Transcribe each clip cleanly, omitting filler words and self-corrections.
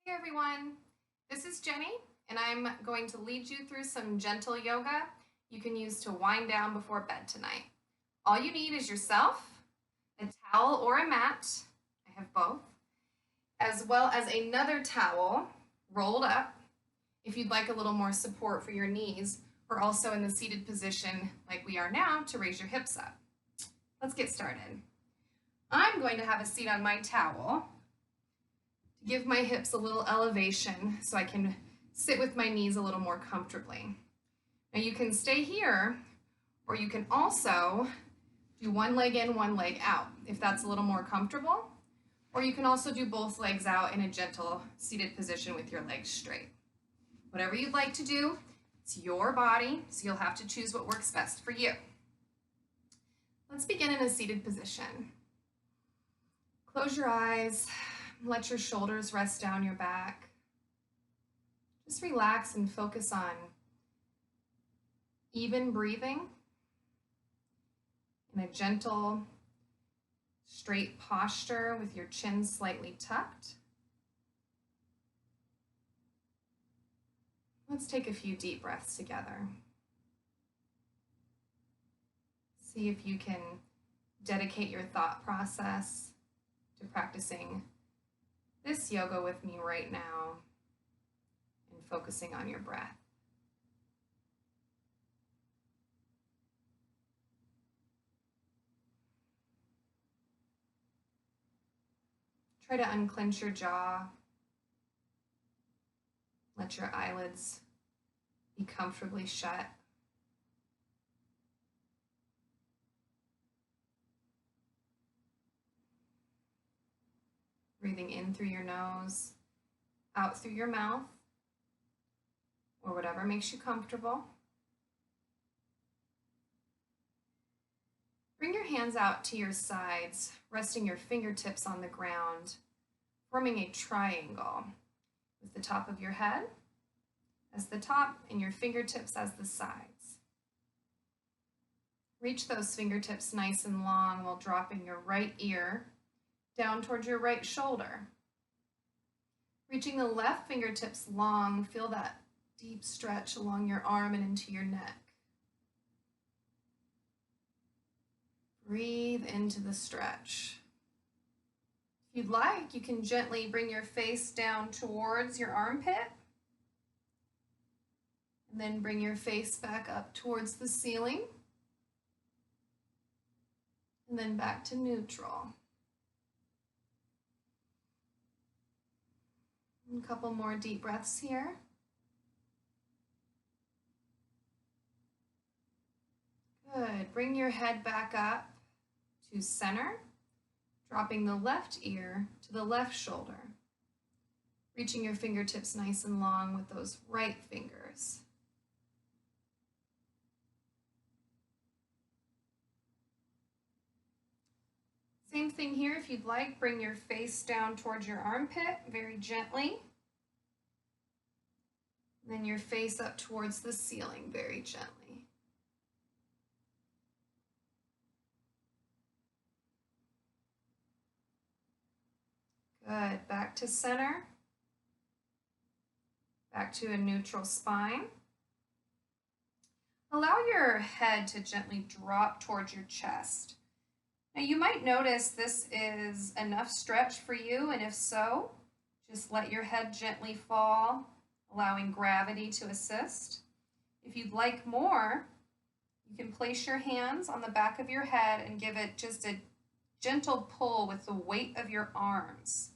Hey everyone, this is Jenny, and I'm going to lead you through some gentle yoga you can use to wind down before bed tonight. All you need is yourself, a towel or a mat, I have both, as well as another towel rolled up if you'd like a little more support for your knees, or also in the seated position like we are now to raise your hips up. Let's get started. I'm going to have a seat on my towel to give my hips a little elevation so I can sit with my knees a little more comfortably. Now you can stay here, or you can also do one leg in, one leg out, if that's a little more comfortable. Or you can also do both legs out in a gentle seated position with your legs straight. Whatever you'd like to do, it's your body, so you'll have to choose what works best for you. Let's begin in a seated position. Close your eyes, let your shoulders rest down your back. Just relax and focus on even breathing in a gentle, straight posture with your chin slightly tucked. Let's take a few deep breaths together. See if you can dedicate your thought process to practicing this yoga with me right now and focusing on your breath. Try to unclench your jaw. Let your eyelids be comfortably shut. Breathing in through your nose, out through your mouth, or whatever makes you comfortable. Bring your hands out to your sides, resting your fingertips on the ground, forming a triangle with the top of your head as the top and your fingertips as the sides. Reach those fingertips nice and long while dropping your right ear down towards your right shoulder. Reaching the left fingertips long, feel that deep stretch along your arm and into your neck. Breathe into the stretch. If you'd like, you can gently bring your face down towards your armpit, and then bring your face back up towards the ceiling, and then back to neutral. A couple more deep breaths here. Good. Bring your head back up to center, dropping the left ear to the left shoulder. Reaching your fingertips nice and long with those right fingers. Same thing here, if you'd like, bring your face down towards your armpit very gently. Then your face up towards the ceiling very gently. Good, back to center. Back to a neutral spine. Allow your head to gently drop towards your chest. Now you might notice this is enough stretch for you, and if so, just let your head gently fall, allowing gravity to assist. If you'd like more, you can place your hands on the back of your head and give it just a gentle pull with the weight of your arms.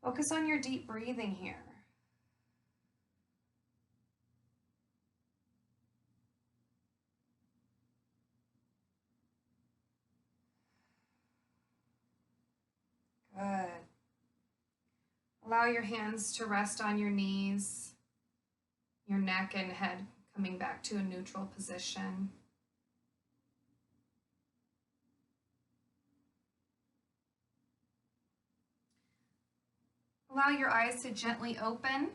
Focus on your deep breathing here. Good. Allow your hands to rest on your knees, your neck and head coming back to a neutral position. Allow your eyes to gently open.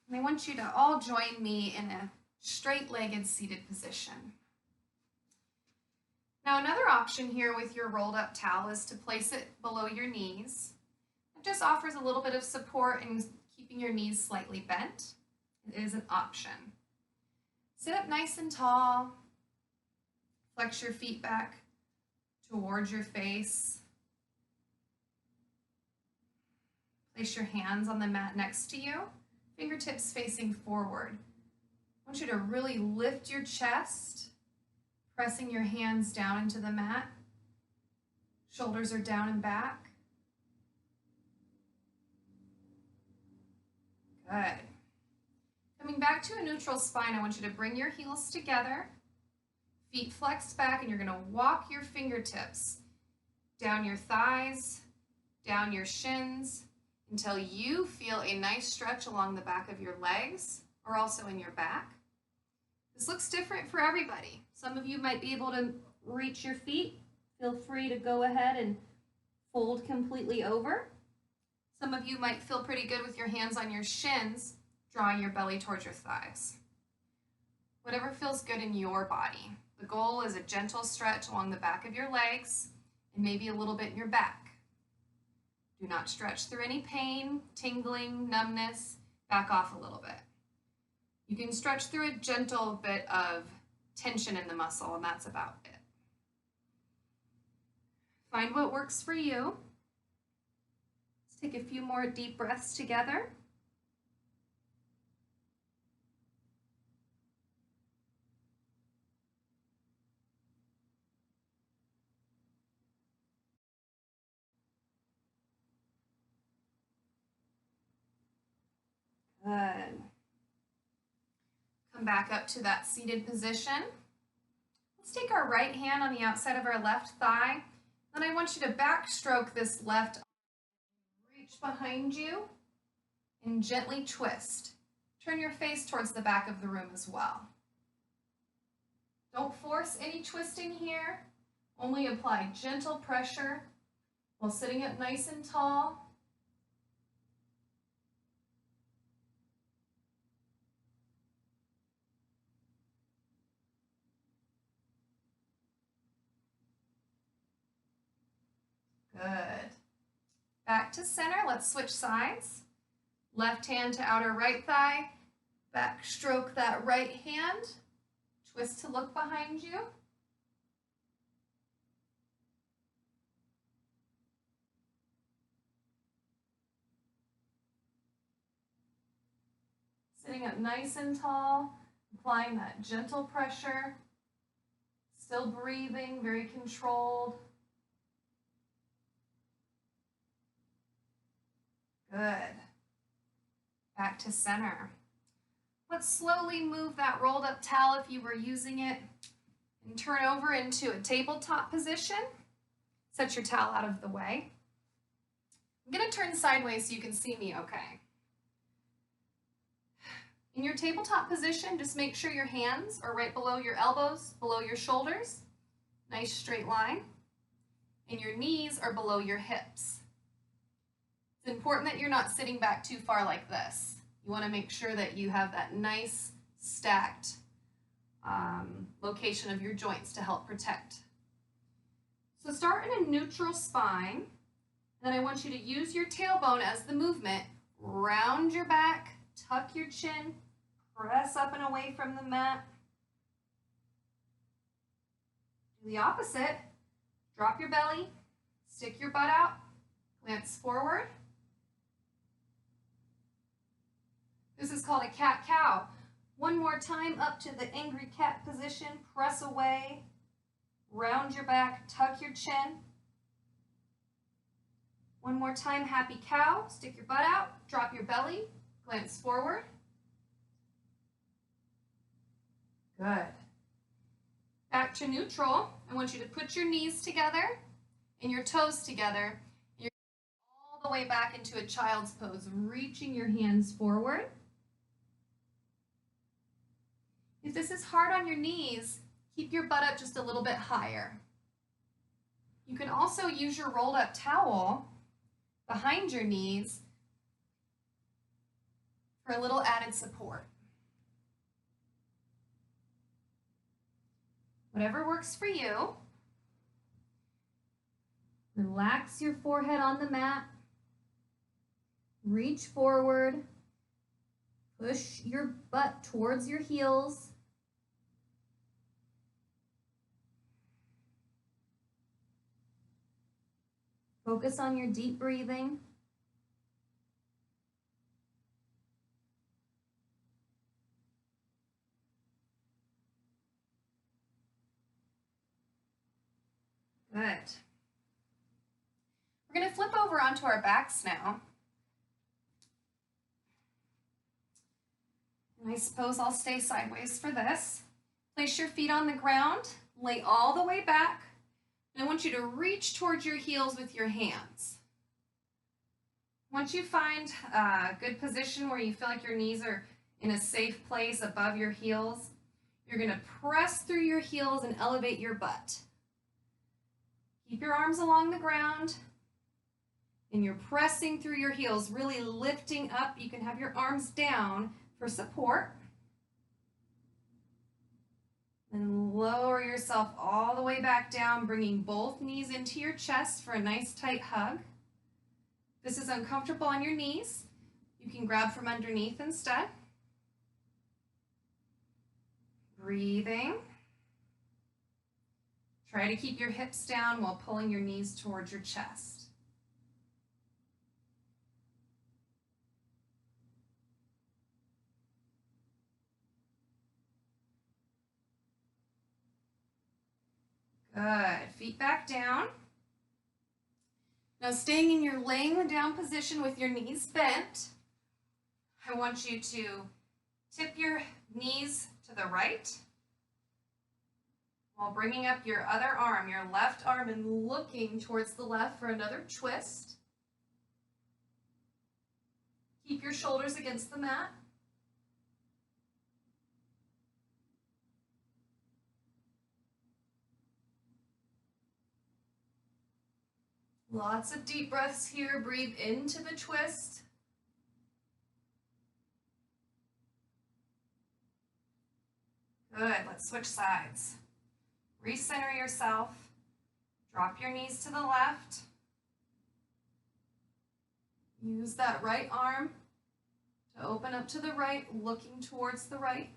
And I want you to all join me in a straight-legged seated position. Now another option here with your rolled up towel is to place it below your knees. It just offers a little bit of support in keeping your knees slightly bent. It is an option. Sit up nice and tall. Flex your feet back towards your face. Place your hands on the mat next to you, fingertips facing forward. I want you to really lift your chest, pressing your hands down into the mat. Shoulders are down and back. Good. Coming back to a neutral spine, I want you to bring your heels together, feet flexed back, and you're going to walk your fingertips down your thighs, down your shins, until you feel a nice stretch along the back of your legs or also in your back. This looks different for everybody. Some of you might be able to reach your feet. Feel free to go ahead and fold completely over. Some of you might feel pretty good with your hands on your shins, drawing your belly towards your thighs. Whatever feels good in your body. The goal is a gentle stretch along the back of your legs and maybe a little bit in your back. Do not stretch through any pain, tingling, numbness. Back off a little bit. You can stretch through a gentle bit of tension in the muscle, and that's about it. Find what works for you. Let's take a few more deep breaths together. Good. Come back up to that seated position. Let's take our right hand on the outside of our left thigh. Then I want you to backstroke this left arm. Reach behind you and gently twist. Turn your face towards the back of the room as well. Don't force any twisting here. Only apply gentle pressure while sitting up nice and tall. Good. Back to center. Let's switch sides. Left hand to outer right thigh. Back stroke that right hand. Twist to look behind you. Sitting up nice and tall, applying that gentle pressure. Still breathing, very controlled. Good. Back to center. Let's slowly move that rolled up towel if you were using it and turn over into a tabletop position. Set your towel out of the way. I'm going to turn sideways so you can see me okay. In your tabletop position, just make sure your hands are right below your elbows, below your shoulders. Nice straight line. And your knees are below your hips. It's important that you're not sitting back too far like this. You want to make sure that you have that nice stacked location of your joints to help protect. So start in a neutral spine. Then I want you to use your tailbone as the movement. Round your back, tuck your chin, press up and away from the mat. Do the opposite. Drop your belly, stick your butt out, glance forward. This is called a cat-cow. One more time, up to the angry cat position, press away, round your back, tuck your chin. One more time, happy cow, stick your butt out, drop your belly, glance forward. Good. Back to neutral. I want you to put your knees together and your toes together. You're all the way back into a child's pose, reaching your hands forward. If this is hard on your knees, keep your butt up just a little bit higher. You can also use your rolled up towel behind your knees for a little added support. Whatever works for you. Relax your forehead on the mat. Reach forward. Push your butt towards your heels. Focus on your deep breathing. Good. We're going to flip over onto our backs now. And I suppose I'll stay sideways for this. Place your feet on the ground, lay all the way back. And I want you to reach towards your heels with your hands. Once you find a good position where you feel like your knees are in a safe place above your heels, you're going to press through your heels and elevate your butt. Keep your arms along the ground, and you're pressing through your heels, really lifting up. You can have your arms down for support. And lower yourself all the way back down, bringing both knees into your chest for a nice tight hug. If this is uncomfortable on your knees, you can grab from underneath instead. Breathing. Try to keep your hips down while pulling your knees towards your chest. Good. Feet back down. Now staying in your laying down position with your knees bent, I want you to tip your knees to the right while bringing up your other arm, your left arm, and looking towards the left for another twist. Keep your shoulders against the mat. Lots of deep breaths here. Breathe into the twist. Good. Let's switch sides. Recenter yourself. Drop your knees to the left. Use that right arm to open up to the right, looking towards the right.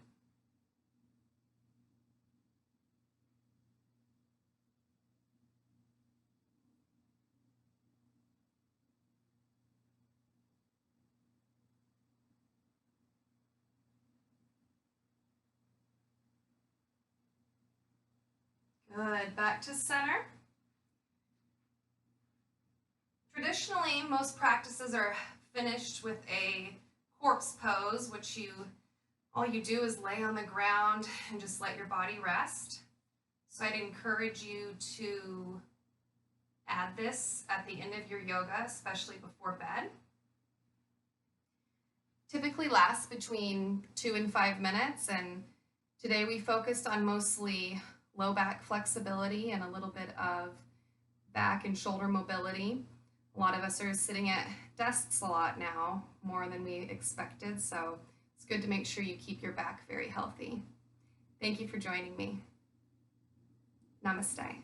Good. Back to center. Traditionally, most practices are finished with a corpse pose, which all you do is lay on the ground and just let your body rest. So I'd encourage you to add this at the end of your yoga, especially before bed. Typically lasts between 2 and 5 minutes, and today we focused on mostly low back flexibility and a little bit of back and shoulder mobility. A lot of us are sitting at desks a lot now, more than we expected, so it's good to make sure you keep your back very healthy. Thank you for joining me. Namaste.